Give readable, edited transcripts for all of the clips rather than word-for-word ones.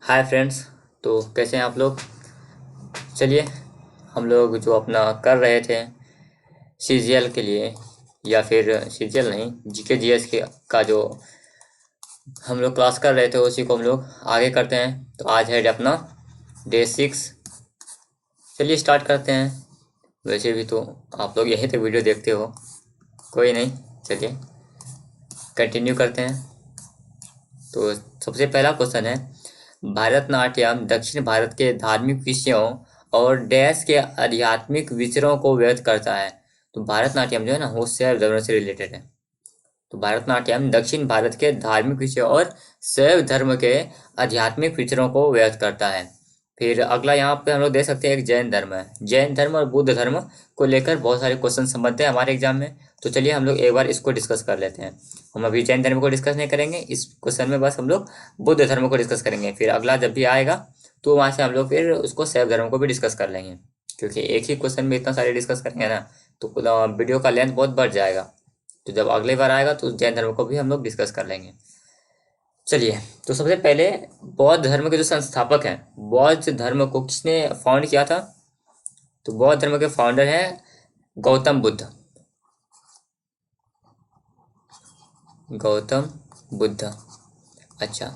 Hi friends. तो कैसे हैं आप लोग। चलिए, हम लोग जो अपना कर रहे थे सीजीएल के लिए, या फिर सीजीएल नहीं, जीके जीएस के का जो हम लोग क्लास कर रहे थे उसी को हम लोग आगे करते हैं। तो आज है अपना डे 6। चलिए स्टार्ट करते हैं। वैसे भी तो आप लोग यहीं तक वीडियो देखते हो, कोई नहीं, चलिए कंटिन्यू करते हैं। तो सबसे पहला क्वेश्चन है, भारतनाट्यम दक्षिण भारत के धार्मिक विषयों और डैश के आध्यात्मिक विचारों को व्यक्त करता है। तो भारतनाट्यम जो है ना वो शैव धर्म से रिलेटेड है। तो भारतनाट्यम दक्षिण भारत के धार्मिक विषयों और शैव धर्म के आध्यात्मिक विचारों को व्यक्त करता है। फिर अगला यहाँ पे हम लोग देख सकते हैं, एक जैन धर्म है। जैन धर्म और बुद्ध धर्म को लेकर बहुत सारे क्वेश्चन संबंध है हमारे एग्जाम में। तो चलिए हम लोग एक बार इसको डिस्कस कर लेते हैं। हम अभी जैन धर्म को डिस्कस नहीं करेंगे इस क्वेश्चन में, बस हम लोग बुद्ध धर्म को डिस्कस करेंगे। फिर अगला जब भी आएगा तो वहाँ से हम लोग फिर उसको शैव धर्म को भी डिस्कस कर लेंगे, क्योंकि एक ही क्वेश्चन में इतना सारे डिस्कस करेंगे ना तो वीडियो का लेंथ बहुत बढ़ जाएगा। तो जब अगली बार आएगा तो जैन धर्म को भी हम लोग डिस्कस कर लेंगे। चलिए, तो सबसे पहले बौद्ध धर्म के जो संस्थापक हैं, बौद्ध धर्म को किसने फाउंड किया था। तो बौद्ध धर्म के फाउंडर हैं गौतम बुद्ध। गौतम बुद्ध, अच्छा,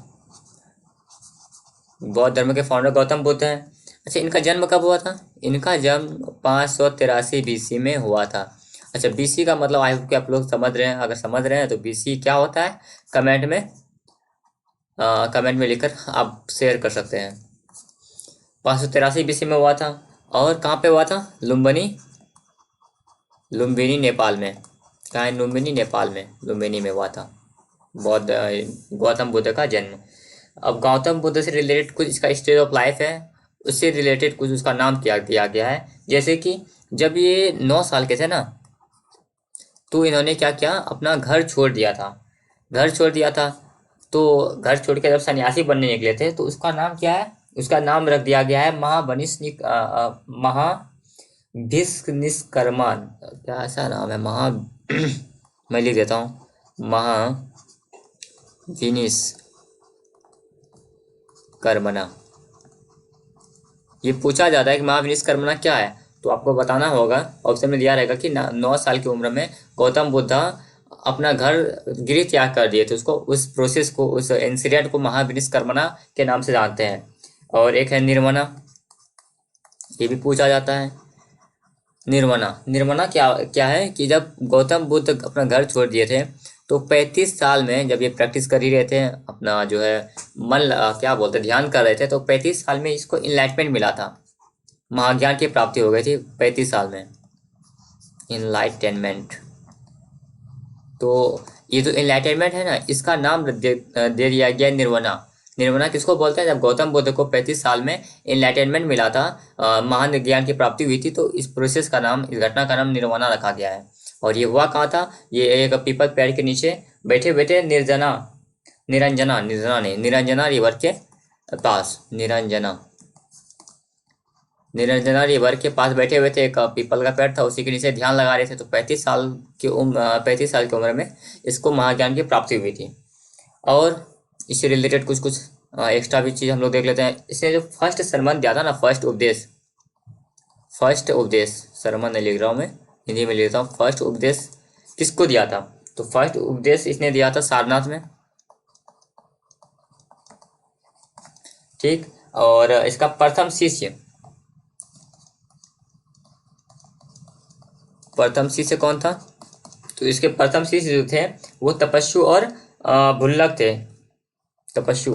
बौद्ध धर्म के फाउंडर गौतम बुद्ध हैं। अच्छा, इनका जन्म कब हुआ था। इनका जन्म 583 बीसी में हुआ था। अच्छा, बीसी का मतलब आई होप कि आप लोग समझ रहे हैं। अगर समझ रहे हैं तो बीसी क्या होता है कमेंट में लिखकर आप शेयर कर सकते हैं। 583 बीसी में हुआ था। और कहाँ पे हुआ था। लुम्बिनी नेपाल में। कहाँ है। लुम्बिनी नेपाल में, लुम्बिनी में हुआ था बौद्ध गौतम बुद्ध का जन्म। अब गौतम बुद्ध से रिलेटेड कुछ इसका स्टेज ऑफ लाइफ है, उससे रिलेटेड कुछ उसका नाम दिया गया है। जैसे कि जब ये 9 साल के थे ना, तो इन्होंने क्या किया, अपना घर छोड़ दिया था। घर छोड़ दिया था, तो घर छोड़ के जब सन्यासी बनने निकले थे तो उसका नाम क्या है, उसका नाम रख दिया गया है महाभिष्क निष्कर्मण। क्या ऐसा नाम है, मैं लिख देता हूँ, महाविनिष्कर्मणा। ये पूछा जाता है कि महाविनिष्कर्मणा क्या है, तो आपको बताना होगा। ऑप्शन में दिया रहेगा कि 9 साल की उम्र में गौतम बुद्ध अपना घर गृह त्याग कर दिए थे। उसको, उस प्रोसेस को, उस इंसिडेंट को महाविनिष्कर्मणा के नाम से जानते हैं। और एक है निर्मना, ये भी पूछा जाता है। निर्मना, निर्मना क्या क्या है कि जब गौतम बुद्ध अपना घर छोड़ दिए थे तो 35 साल में, जब ये प्रैक्टिस कर ही रहे थे, अपना जो है क्या बोलते ध्यान कर रहे थे, तो 35 साल में इसको इनलाइटमेंट मिला था। महाज्ञान की प्राप्ति हो गई थी 35 साल में, इनलाइटमेंट। तो ये जो इनलाइटमेंट है ना, इसका नाम दे दिया गया निर्वाणा। निर्वाणा किसको बोलते हैं, जब गौतम बुद्ध को 35 साल में इनलाइटमेंट मिला था, महान ज्ञान की प्राप्ति हुई थी, तो इस प्रोसेस का नाम, इस घटना का नाम निर्वाणा रखा गया है। और ये हुआ कहाँ था, ये एक पीपल पेड़ के नीचे बैठे बैठे निरंजना रिवर के पास, निरंजना रिवर के पास बैठे हुए थे। एक पीपल का पेड़ था, उसी के नीचे ध्यान लगा रहे थे। तो 35 साल की उम्र में इसको महाज्ञान की प्राप्ति हुई थी। और इससे रिलेटेड कुछ कुछ एक्स्ट्रा भी चीज़ हम लोग देख लेते हैं। इसने जो फर्स्ट सरमन दिया था ना, फर्स्ट उपदेश, सरमन नहीं लिख रहा हूँ मैं, हिंदी में लिख रहा हूँ। फर्स्ट उपदेश किसको दिया था, तो फर्स्ट उपदेश इसने दिया था सारनाथ में, ठीक। और इसका प्रथम शिष्य कौन था, तो इसके प्रथम शिष्य जो थे वो तपस्सु और भुल्लक थे। तपस्सु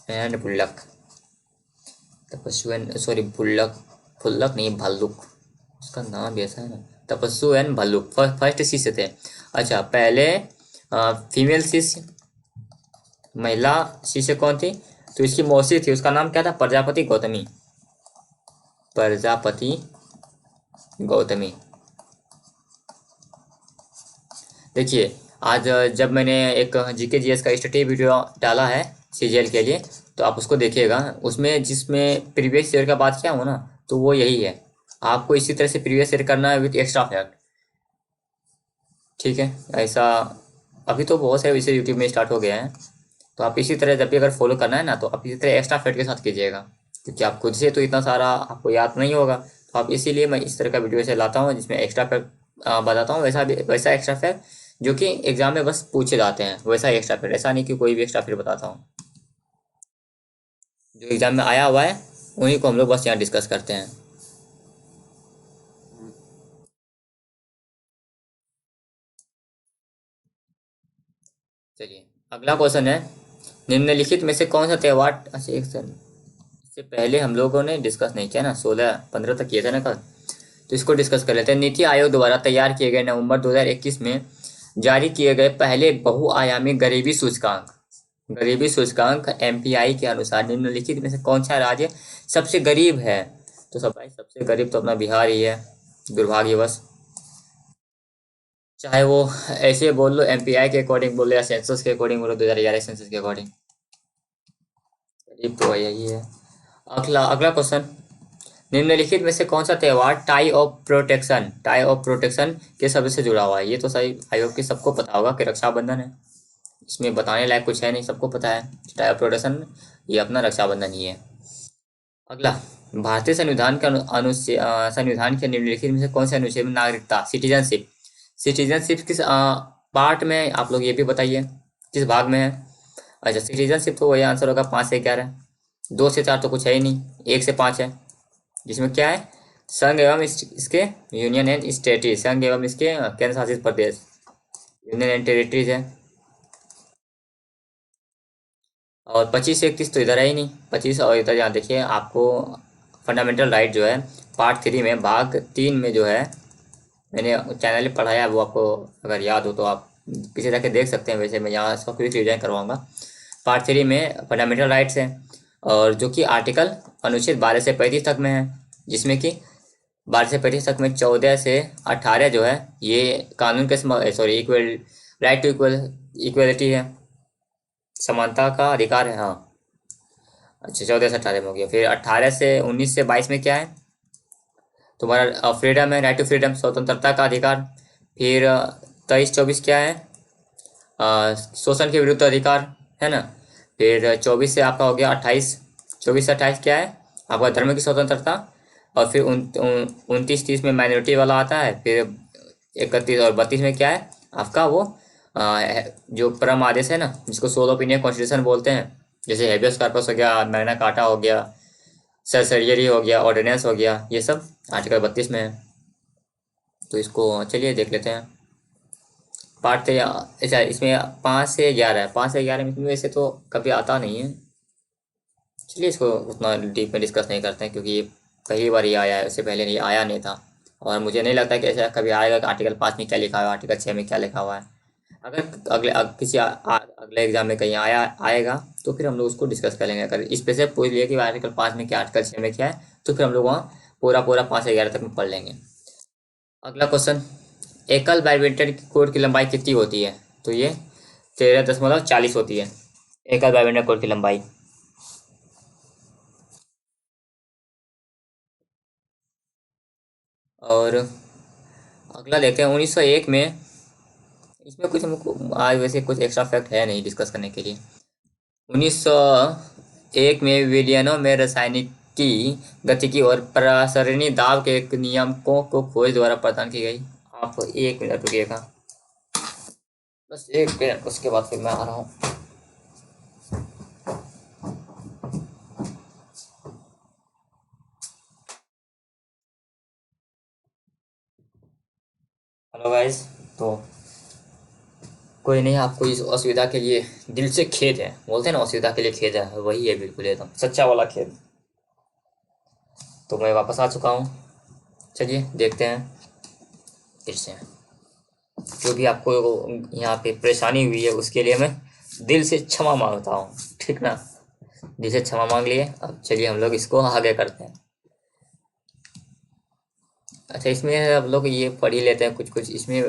एंड भुल्लक, तपस्सु एंड, सॉरी, भुल्लक, भुल्लक नहीं, भाल्लुक, उसका नाम भी ऐसा है ना, तपस्सु एंड भाल्लुक फर्स्ट शिष्य थे। अच्छा, पहले फीमेल शिष्य, महिला शिष्य कौन थी, तो इसकी मौसी थी, उसका नाम क्या था, प्रजापति गौतमी। प्रजापति गौतमी। देखिए, आज जब मैंने एक जीके जीएस का स्टडी वीडियो डाला है सीजीएल के लिए, तो आप उसको देखिएगा। उसमें जिसमें प्रीवियस ईयर का बात किया हो ना, तो वो यही है। आपको इसी तरह से प्रीवियस ईयर करना है विथ एक्स्ट्रा फैक्ट, ठीक है। ऐसा अभी तो बहुत सारे इसे यूट्यूब में स्टार्ट हो गया है। तो आप इसी तरह जब भी अगर फॉलो करना है ना, तो आप इसी तरह एक्स्ट्रा फेट के साथ कीजिएगा, क्योंकि आप खुद से तो इतना सारा आपको याद नहीं होगा। तो आप इसीलिए मैं इस तरह का वीडियो से लाता हूँ जिसमें एक्स्ट्रा फेट बताता हूँ, वैसा भी वैसा एक्स्ट्रा फेट जो कि एग्जाम में बस पूछे जाते हैं, वैसा एक्स्ट्रा फेट, ऐसा नहीं कि कोई भी एक्स्ट्रा फेट बताता हूँ। जो एग्जाम में आया हुआ है उन्हीं को हम लोग बस यहाँ डिस्कस करते हैं। चलिए, अगला क्वेश्चन है, निम्नलिखित में से कौन सा त्योहार, अच्छा एक सेकंड, इससे पहले हम लोगों ने डिस्कस नहीं किया ना, 16-15 तक किया था ना कल, तो इसको डिस्कस कर लेते हैं। नीति आयोग द्वारा तैयार किए गए नवंबर 2021 में जारी किए गए पहले बहुआयामी गरीबी सूचकांक एमपीआई के अनुसार निम्नलिखित में से कौन सा राज्य सबसे गरीब है? तो सब भाई सबसे गरीब तो अपना बिहार ही है, दुर्भाग्यवश। चाहे वो ऐसे बोल लो, एमपीआई के अकॉर्डिंग बोलो या सेंसस के अकॉर्डिंग बोलो, 2011 सेंसस के अकॉर्डिंग, गरीब तो यही है। अगला अगला क्वेश्चन, निम्नलिखित में से कौन सा त्योहार टाई ऑफ प्रोटेक्शन के शब्द से जुड़ा हुआ है? ये तो सही आयोग की सबको पता होगा कि रक्षाबंधन है, इसमें बताने लायक कुछ है नहीं, सबको पता है। टाई ऑफ प्रोटेक्शन ये अपना रक्षाबंधन ही है। अगला, भारतीय संविधान के संविधान के निम्नलिखित में से कौन से अनुच्छेद में नागरिकता सिटीजनशिप किस पार्ट में है? आप लोग ये भी बताइए किस भाग में है। अच्छा, सिटीजनशिप तो वही आंसर होगा, 5 से 11। 2 से 4 तो कुछ है ही नहीं, 1 से 5 है, जिसमें क्या है, संघ एवं इसके यूनियन एंड स्टेटीज, संघ एवं इसके केंद्र शासित प्रदेश, यूनियन एंड टेरिटरीज है। और 25 से 31 तो इधर है ही नहीं, 25 और इधर यहाँ देखिए आपको फंडामेंटल राइट जो है पार्ट 3 में भाग 3 में जो है, मैंने चैनल में पढ़ाया है, वो आपको अगर याद हो तो आप पीछे जाके देख सकते हैं। वैसे मैं यहाँ इसका क्विक रिविजन करवाऊंगा। पार्ट 3 में फंडामेंटल राइट्स हैं, और जो कि आर्टिकल अनुच्छेद 12 से 35 तक में है, जिसमें कि 12 से 35 तक में 14 से 18 जो है ये कानून के sorry equal right to equality है, समानता का अधिकार है। हाँ, अच्छा, 14 से 18 में हो गया। फिर 18 से 19 से 22 में क्या है, तुम्हारा फ्रीडम है, राइट टू फ्रीडम, स्वतंत्रता का अधिकार। फिर 23-24 क्या है, शोषण के विरुद्ध अधिकार, है ना। फिर 24 से आपका हो गया 28, 24 से 28 क्या है, आपका धर्म की स्वतंत्रता। और फिर 29-30 में माइनॉरिटी वाला आता है। फिर 31 और 32 में क्या है आपका वो जो परम आदेश है ना, जिसको सोल ऑफ इंडिया कॉन्स्टिट्यूशन बोलते हैं, जैसे हेबियस कॉर्पस हो गया, मैग्ना कार्टा हो गया, सर्जरी हो गया, ऑर्डिनेंस हो गया, ये सब आर्टिकल 32 में है। तो इसको चलिए देख लेते हैं। पार्ट थे, अच्छा इसमें 5 से 11 है, 5 से 11 में वैसे तो कभी आता नहीं है। चलिए इसको उतना डीप में डिस्कस नहीं करते हैं, क्योंकि ये पहली बार ही आया है, इससे पहले नहीं आया नहीं था। और मुझे नहीं लगता कि ऐसा कभी आएगा कि आर्टिकल 5 में क्या लिखा हुआ है, आर्टिकल 6 में क्या लिखा हुआ है। अगर किसी अगले एग्जाम में कहीं आएगा तो फिर हम लोग उसको डिस्कस करेंगे। अगर इस पे से पूछ लिया कि आर्टिकल 5 में क्या, आर्टिकल 6 में क्या है, तो फिर हम लोग वहाँ पूरा पूरा 5 से 11 तक में पढ़ लेंगे। अगला क्वेश्चन, एकल बैडमिंटन की कोर्ट की लंबाई कितनी होती है? तो ये 13.40 होती है, एकल बैडमिंटन कोर्ट की लंबाई। और अगला देखते हैं 1901 में, इसमें कुछ हमको आज वैसे कुछ एक्स्ट्रा फैक्ट है नहीं डिस्कस करने के लिए। 1901 में विलियनों में रासायनिकी गतिकी और प्रसरणी दाब के एक नियमों को खोज द्वारा प्रदान की गई। आप 1 मिनट रुकिएगा, बस 1 मिनट, उसके बाद फिर मैं आ रहा हूँ। हेलो गाइस, तो कोई नहीं, आपको इस असुविधा के लिए दिल से खेद है, बोलते हैं ना असुविधा के लिए खेद है, वही है बिल्कुल एकदम सच्चा वाला खेद। तो मैं वापस आ चुका हूँ। चलिए देखते हैं फिर से, जो भी आपको यहाँ पे परेशानी हुई है उसके लिए मैं दिल से क्षमा मांगता हूँ, ठीक ना। दिल से क्षमा मांग लिए, अब चलिए हम लोग इसको आगे करते हैं। अच्छा, इसमें हम लोग ये पढ़ ही लेते हैं कुछ कुछ, इसमें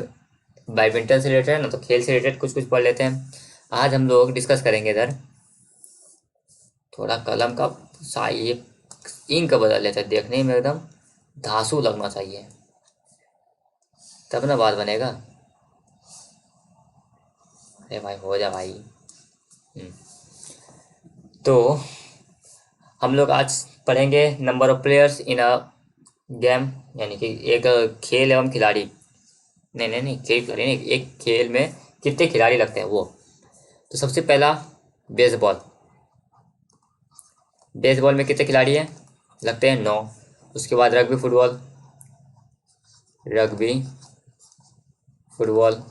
बैडमिंटन से रिलेटेड है ना, तो खेल से रिलेटेड कुछ कुछ पढ़ लेते हैं। आज हम लोग डिस्कस करेंगे इधर, थोड़ा कलम का ये इंक बदल लेते हैं, देखने में एकदम धांसू लगना चाहिए, तब ना बात बनेगा। अरे भाई हो जा भाई। तो हम लोग आज पढ़ेंगे number of players in a game, यानी कि एक खेल एवं खिलाड़ी, नहीं खेल खिलाड़ी नहीं, एक खेल में कितने खिलाड़ी लगते हैं वो। तो सबसे पहला बेसबॉल। बेसबॉल में कितने खिलाड़ी हैं, लगते हैं 9। उसके बाद रग्बी फुटबॉल, रग्बी फुटबॉल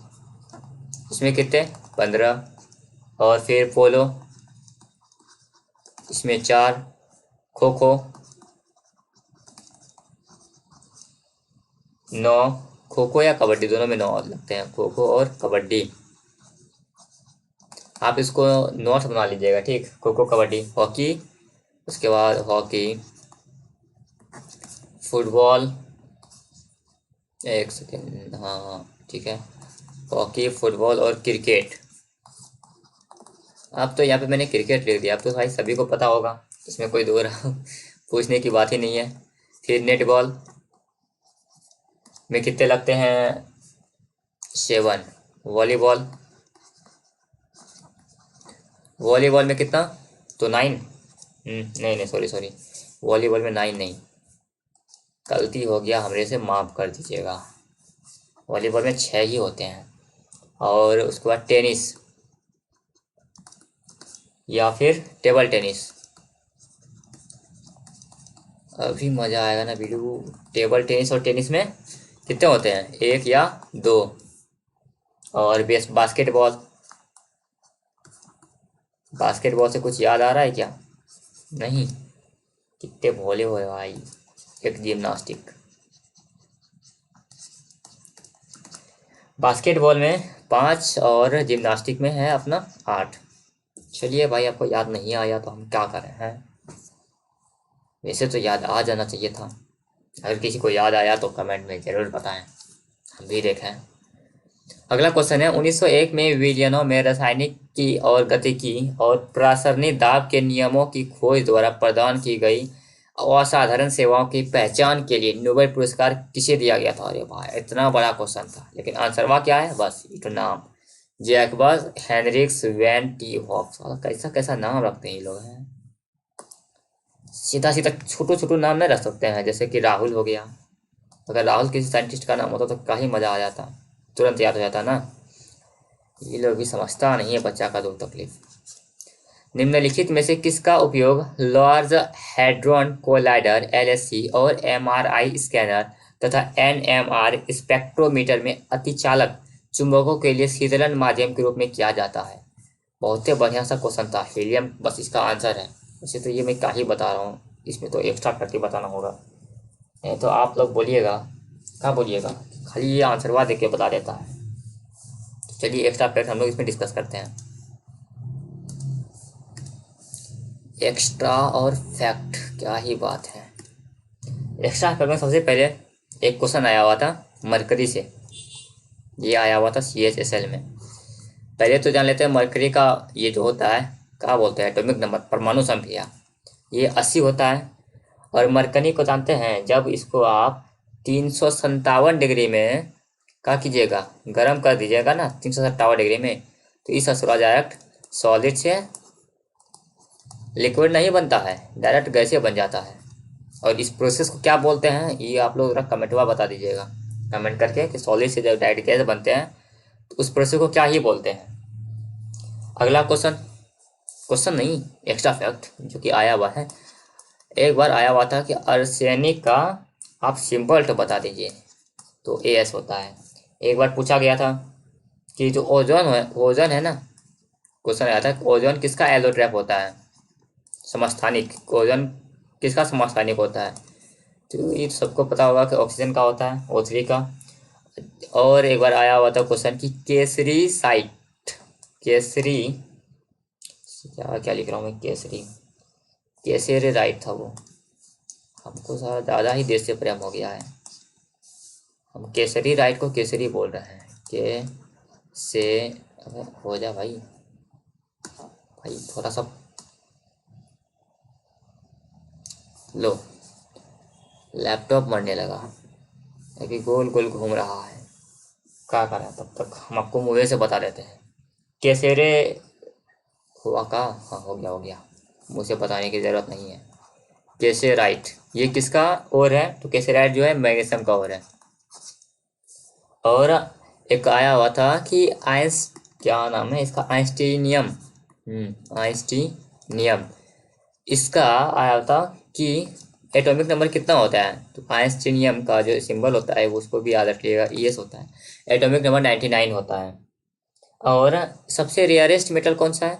इसमें कितने, 15। और फिर पोलो, इसमें 4। खो खो 9। खो खो या कबड्डी दोनों में 9 लगते हैं, खो खो और कबड्डी। आप इसको नोट्स बना लीजिएगा, ठीक। खो खो कबड्डी। हॉकी, उसके बाद हॉकी, फुटबॉल, एक सेकेंड, हाँ ठीक है, हॉकी फुटबॉल और क्रिकेट। अब तो यहाँ पे मैंने क्रिकेट लिख दिया, अब तो भाई सभी को पता होगा, इसमें कोई दो पूछने की बात ही नहीं है। फिर नेटबॉल में कितने लगते हैं, 7। वॉलीबॉल, वॉलीबॉल में कितना, तो 9। नहीं सॉरी, वॉलीबॉल में 9 नहीं, गलती हो गया, हमरे से माफ़ कर दीजिएगा। वॉलीबॉल में 6 ही होते हैं। और उसके बाद टेनिस या फिर टेबल टेनिस। अभी मज़ा आएगा ना वीडियो। टेबल टेनिस और टेनिस में कितने होते हैं, 1 या 2। और बास्केटबॉल, बास्केटबॉल से कुछ याद आ रहा है क्या, नहीं, कितने भोले हुए भाई। एक जिम्नास्टिक, बास्केटबॉल में 5 और जिम्नास्टिक में है अपना 8। चलिए भाई, आपको याद नहीं आया तो हम क्या करें हैं, वैसे तो याद आ जाना चाहिए था। अगर किसी को याद आया तो कमेंट में ज़रूर बताएं, हम भी देखें। अगला क्वेश्चन है, 1901 में विलियनों में रासायनिक की और गतिकी और प्रासरणी दाब के नियमों की खोज द्वारा प्रदान की गई असाधारण सेवाओं की पहचान के लिए नोबेल पुरस्कार किसे दिया गया था। अरे भाई इतना बड़ा क्वेश्चन था, लेकिन आंसर वहाँ क्या है, बस इतना नाम, जैकबस हेनरिक्स वैन टी हॉफ। कैसा कैसा नाम रखते हैं ये लोग हैं, सीधा सीधा छोटो छोटो नाम नहीं रख सकते हैं, जैसे कि राहुल हो गया। अगर राहुल किसी साइंटिस्ट का नाम होता तो क्या ही मज़ा आ जाता, तुरंत याद हो जाता ना। ये लोग भी समझता नहीं है बच्चा का दुख तकलीफ। निम्नलिखित में से किसका उपयोग लार्ज हैड्रॉन कोलाइडर एलएससी और एमआरआई स्कैनर तथा एनएमआर स्पेक्ट्रोमीटर में अतिचालक चुंबकों के लिए शीतलन माध्यम के रूप में किया जाता है। बहुत ही बढ़िया सा क्वेश्चन था, हीलियम बस इसका आंसर है। वैसे तो ये मैं क्या ही बता रहा हूँ, इसमें तो एक्स्ट्रा करके बताना होगा, नहीं तो आप लोग बोलिएगा, क्या बोलिएगा, खाली ये आंसर वाह देख के बता देता है। चलिए एक्स्ट्रा फैक्ट हम लोग इसमें डिस्कस करते हैं। एक्स्ट्रा और फैक्ट, क्या ही बात है। एक्स्ट्रा फैक्ट में सबसे पहले एक क्वेश्चन आया हुआ था मरकरी से, ये आया हुआ था CHSL में। पहले तो जान लेते हैं मरकरी का ये जो होता है, क्या बोलते हैं, एटॉमिक नंबर, परमाणु संख्या, ये 80 होता है। और मरकरी को जानते हैं, जब इसको आप 357 डिग्री में क्या कीजिएगा, गर्म कर दीजिएगा ना 357 डिग्री में, तो इस डायरेक्ट सॉलिड से लिक्विड नहीं बनता है, डायरेक्ट गैसीय बन जाता है। और इस प्रोसेस को क्या बोलते हैं, ये आप लोग जरा कमेंट में बता दीजिएगा, कमेंट करके, कि सॉलिड से जब डायरेक्ट गैस बनते हैं तो उस प्रोसेस को क्या ही बोलते हैं। अगला क्वेश्चन, क्वेश्चन नहीं एक्स्ट्रा फैक्ट जो कि आया हुआ है, एक बार आया हुआ था कि आर्सेनिक का आप सिंपल तो बता दीजिए, तो AS होता है। एक बार पूछा गया था कि जो ओजोन है ना, क्वेश्चन आया था ओजोन किसका एलोट्रैप होता है, समस्थानिक। ओजोन किसका समस्थानिक होता है, तो ये सबको पता होगा कि ऑक्सीजन का होता है, O3 का। और एक बार आया हुआ था क्वेश्चन कि केसरी साइट, केसरी, क्या क्या लिख रहा हूँ मैं, केसरी, केसरी राइट था वो, हमको सारा ज़्यादा ही देश से प्रेम हो गया है, हम केसरी राइट को केसरी बोल रहे हैं, के से, हो जा भाई, भाई थोड़ा सा लो, लैपटॉप मरने लगा, अभी गोल गोल घूम रहा है, क्या करें, तब तक हम आपको मुँह से बता देते हैं। केसेरे हुआ का, हाँ हो गया, मुझे बताने की ज़रूरत नहीं है। केसेराइट ये किसका और है? तो केसेराइट जो है मैग्नीशियम का और है। और एक आया हुआ था कि आइंस, क्या नाम है इसका, आइंस्टीनियम, आइंस्टीनियम, इसका आया था कि एटॉमिक नंबर कितना होता है। तो आइंस्टीनियम का जो सिंबल होता है उसको भी याद रखिएगा, ES होता है। एटॉमिक नंबर 99 होता है। और सबसे रेयरेस्ट मेटल कौन सा है?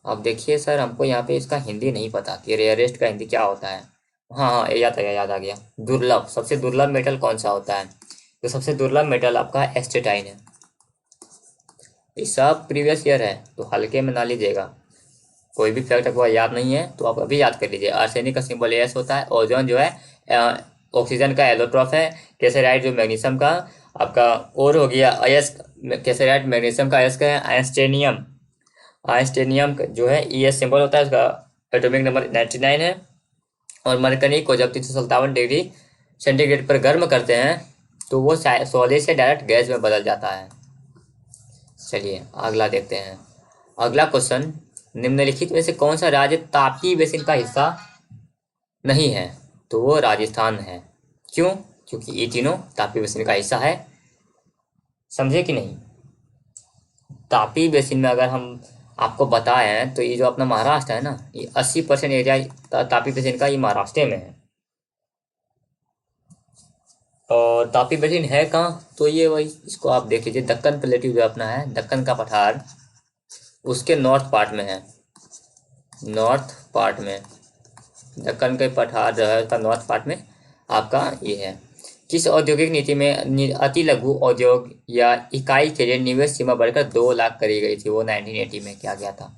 अब देखिए सर, हमको यहाँ पे इसका हिंदी नहीं पता कि रेयरेस्ट का हिंदी क्या होता है। हाँ हाँ, याद आ गया, दुर्लभ। सबसे दुर्लभ मेटल कौन सा होता है? तो सबसे दुर्लभ मेटल आपका एस्टेटाइन है। ये सब प्रीवियस ईयर है, तो हल्के में ना लीजिएगा। कोई भी फैक्ट आपको याद नहीं है तो आप अभी याद कर लीजिए। आर्सेनिक का सिंबल एस होता है। ओजोन जो है ऑक्सीजन का एलोट्रॉफ है। केसेराइट जो मैग्नीशियम का आपका और हो गया अयस्क, केसेराइट मैग्नीशियम का अयस्क है। आइंस्टीनियम, आइंस्टीनियम जो है ES सिंबल होता है, उसका एटॉमिक नंबर 99 है। और मरकरी को जब 357 डिग्री सेंटीग्रेड पर गर्म करते हैं तो वो सॉलिड से डायरेक्ट गैस में बदल जाता है। चलिए अगला देखते हैं। अगला क्वेश्चन, निम्नलिखित में से कौन सा राज्य तापी बेसिन का हिस्सा नहीं है? तो वो राजस्थान है। क्यों? क्योंकि ये तीनों तापी बेसिन का हिस्सा है। समझे कि नहीं? तापी बेसिन में अगर हम आपको बताएं तो ये जो अपना महाराष्ट्र है ना, ये 80% एरिया तापी बेसिन का ये महाराष्ट्र में है। और तापी बेसिन है कहाँ? तो ये वही, इसको आप देख लीजिए, दक्कन प्लेट्यू जो अपना है, दक्कन का पठार, उसके नॉर्थ पार्ट में है। नॉर्थ पार्ट में दक्कन के पठार जो है उसका नॉर्थ पार्ट में आपका ये है। किस औद्योगिक नीति में अति लघु उद्योग या इकाई के लिए निवेश सीमा बढ़कर 2 लाख करी गई थी? वो 1980 में क्या गया था?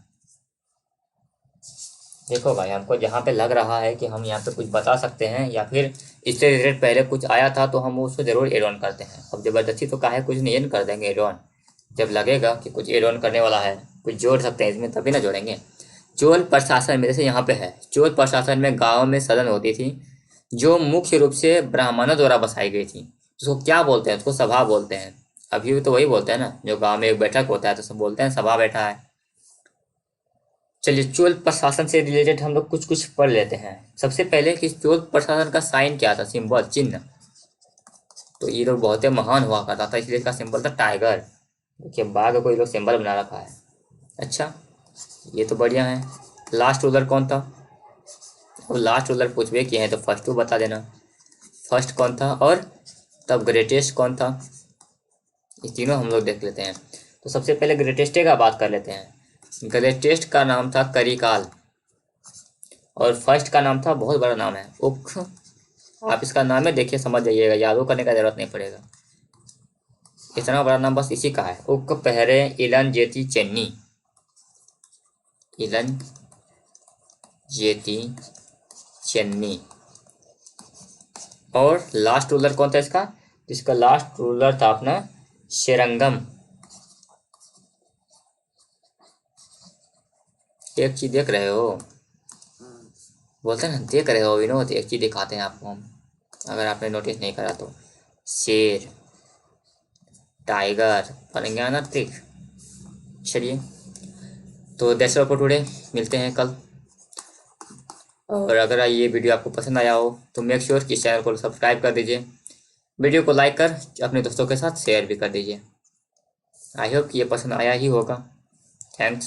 देखो भाई, हमको जहाँ पे लग रहा है कि हम यहाँ पे कुछ बता सकते हैं या फिर इससे रिलेटेड पहले कुछ आया था तो हम उसको जरूर एड ऑन करते हैं। अब जबरदस्ती तो काहे कुछ नहीं एड कर देंगे एड ऑन। जब लगेगा कि कुछ एड ऑन करने वाला है, कुछ जोड़ सकते हैं इसमें, तभी ना जोड़ेंगे। चोल प्रशासन में, जैसे यहाँ पे है, चोल प्रशासन में गाँव में सदन होती थी जो मुख्य रूप से ब्राह्मणों द्वारा बसाई गई थी। उसको क्या बोलते हैं? उसको सभा बोलते हैं। अभी भी तो वही बोलते हैं ना, जो गाँव में एक बैठक होता है तो सब बोलते हैं सभा बैठा है। चलिए, चोल प्रशासन से रिलेटेड हम लोग कुछ कुछ पढ़ लेते हैं। सबसे पहले कि चोल प्रशासन का साइन क्या था, सिंबल, चिन्ह। तो ये लोग बहुत ही महान हुआ करता था, इसलिए इसका सिंबल था टाइगर। देखिए बाघ को ये लोग सिंबल बना रखा है। अच्छा, ये तो बढ़िया है। लास्ट रूलर कौन था? और लास्ट रूलर पूछ भी किए हैं तो फर्स्ट टू बता देना। फर्स्ट कौन था और तब ग्रेटेस्ट कौन था? ये तीनों हम लोग देख लेते हैं। तो सबसे पहले ग्रेटेस्ट का बात कर लेते हैं। ग्रेटेस्ट का नाम था करिकाल और फर्स्ट का नाम था, बहुत बड़ा नाम है, उख। आप इसका नाम है, देखिए समझ जाइएगा, यादों करने का जरूरत नहीं पड़ेगा। इतना बड़ा नाम बस इसी का है, उक पहरे इलन जेती चेन्नी। इलन जेती चेन्नी। और लास्ट रूलर कौन था इसका? जिसका लास्ट रूलर था अपना शेरंगम। एक चीज देख रहे हो, बोलते हैं ना, देख रहे हो विनोद, एक चीज दिखाते हैं आपको हम, अगर आपने नोटिस नहीं करा तो। शेर, टाइगर, प्रज्ञानार्थिक। चलिए, तो दैट्स ऑल फॉर टुडे, मिलते हैं कल। और अगर ये वीडियो आपको पसंद आया हो तो मेक श्योर कि चैनल को सब्सक्राइब कर दीजिए, वीडियो को लाइक कर अपने दोस्तों के साथ शेयर भी कर दीजिए। आई होप कि ये पसंद आया ही होगा। थैंक्स।